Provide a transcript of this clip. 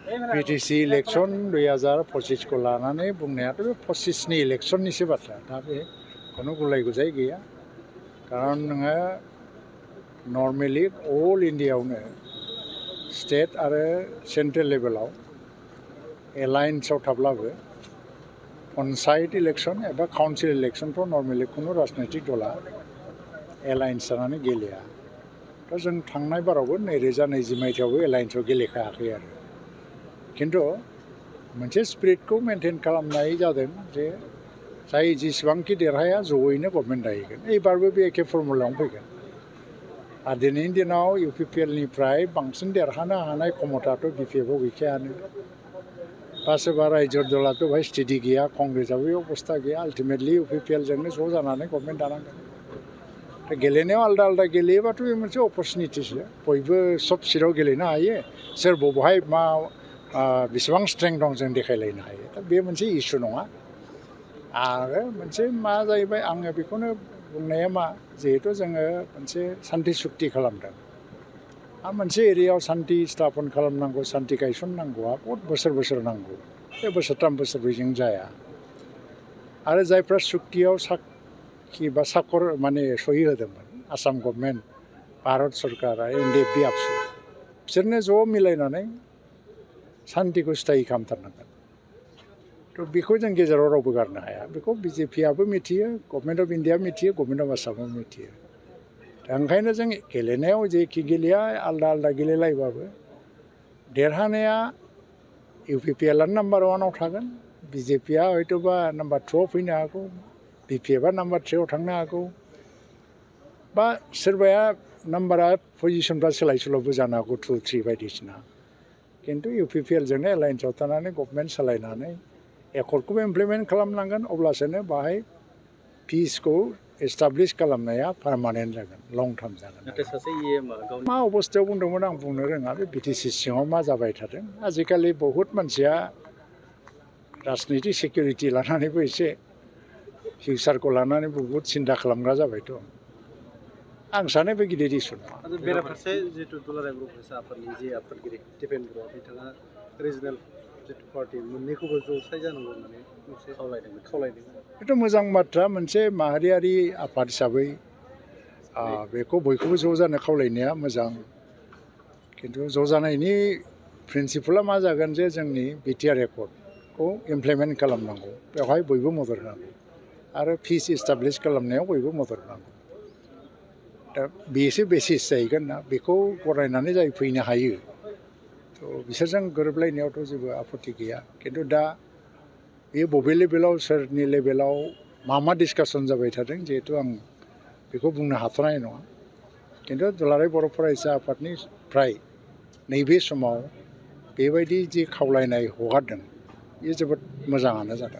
BTC election 2025 को लानानै बुंनायाथ' बे 25 नि इलेक्शननिसो बाथ्रा दा बे खुनु गुलाय गुजाय गैया खारन नोङो नर्मेलि अल इन्डियायावनो स्टेट आरो सेन्ट्रेल लेभेलाव एलायन्सआव थाब्लाबो पन्चायत इलेक्शन एबा काउन्सिल इलेक्शनफ्राव नर्मेलि खुनु राजनैतिक दला एलायन्स जानानै गेलेया दा जों थांनाय बारावबो 2020 मायथाइयावबो एलायन्सआव गेलेखायाखै आरो किन्तु मोनसे स्पिरिटखौ मेनटेन खालामनाय जादों जे जाय जेसेबांखि देरहाया जयैनो गभर्नमेन्ट दाहैगोन एबारबो बे एखे फर्मुलायावनो फैगोन आरो दिनैनि दिनाव UPPLनिफ्राय बांसिन देरहानो हानाय क्षमताथ' BPFआव गैखायानो बा सोरबा रायजो दलाथ' बेवहाय स्टेडि गैया कंग्रेसआबो बे अबस्था गैया आल्टिमेटलि UPPLजोंनो ज' जानानै गभर्नमेन्ट दानांगोन दा गेलेनायाव आलदा आलदा गेलेयोबाथ' बे मोनसे अपरचुनिटिसो बयबो सब सिटआव गेलेनो हायो सोर बबेहाय मा बेसेबां स्ट्रेंथ दं जों देखायलायनो हायो दा बे मोनसे इस्यु नङा आरो मोनसे मा जाहैबाय आङो बेखौनो बुंनाया मा जिहेतु जोङो मोनसे सान्थि सुक्ति खालामदों आरो मोनसे एरियायाव सान्थि स्थापन खालामनांगौ सान्थि गायसननांगौआ बहुद बोसोर नांगौ बे बोसोरथाम बोसोरब्रैजों जाया आरो जायफ्रा सुक्तियाव साखि बा साखर माने सहि होदोंमोन आसाम गभर्नमेन्ट भारत सरकार आरो NDFB आबसु बिसोरनो ज' मिलायनानै सान्तिखौ स्थायि खालामथारनांगोन थ' बेखौ जों गेजेराव रावबो गारनो हाया बेखौ BJPआबो मिथियो गभर्नमेन्ट अफ इन्डिया मिथियो गभर्नमेन्ट अफ आसामाबो मिथियो दा ओंखायनो जों गेलेनायाव जेखि गेलेया आलदा आलदा गेलेलायबाबो देरहानाया UPPLआनो नाम्बार 1आव थागोन BJPआ हयथ'बा नाम्बार 2आव फैनो हागौ BPFआ नाम्बार 3आव थांनो हागौ बा सोरबाया नाम्बारा पजिसनफ्रा सोलाय सोल'बो जानो हागौ 2, 3 बायदिसिना किन्तु UPPLजोंनो एलायन्सआव थानानै गभर्नमेन्ट सालायनानै एकर्डखौबो इमप्लिमेन्ट खालामनांगोन अब्लासोनो बाहाय पिसखौ एस्टाब्लिश खालामनाया पार्मानेन्ट जागोन लं टार्म जागोन मा अबस्थायाव बुंदोंमोन आं बुंनो रोङा बे BTC सिङाव मा जाबाय थादों आजिखालि बहुद मानसिया राजनितिक सिकिउरिटि लानानैबो एसे फिउचारखौ लानानै बहुद सिन्था खालामग्रा जाबायथ' आं सानो बे गिदिर इस्यु नङा बेराफारसे जितु दुलाराय बर' फरायसा आफादनि जे आफादगिरि दिपेन बर' बिथाङा रिजनेल जितु पार्टि मोननैखौबो ज'साय जानांगौ होननानै मोनसे खावलायदों बेथ' मोजां बाथ्रा मोनसे माहारियारि आफाद हिसाबै बेखौ बयखौबो ज' जानो खावलायनाया मोजां किन्तु ज' जानायनि प्रिन्सिपला मा जागोन जे जोंनि BTR एकर्डखौ इमप्लिमेन्ट खालामनांगौ बेवहाय बयबो मदद होनांगौ आरो पिस एस्टाब्लिश खालामनायाव बयबो मदद होनांगौ दा बेसो बेसिस जाहैगोन ना बेखौ गरायनानै जाय फैनो हायो थ' बिसोरजों गोरोबलायनायावथ' जेबो आपत्ति गैया किन्तु दा बे बबे लेभेलाव सोरनि लेभेलाव मा डिसकासन जाबाय थादों जिहेतु आं बेखौ बुंनो हाथ'नाय नङा किन्तु दुलाराय बर' फरायसा आफादनिफ्राय नैबे समाव बेबायदि जि खावलायनाय हगारदों बेयो जोबोद मोजाङानो जादों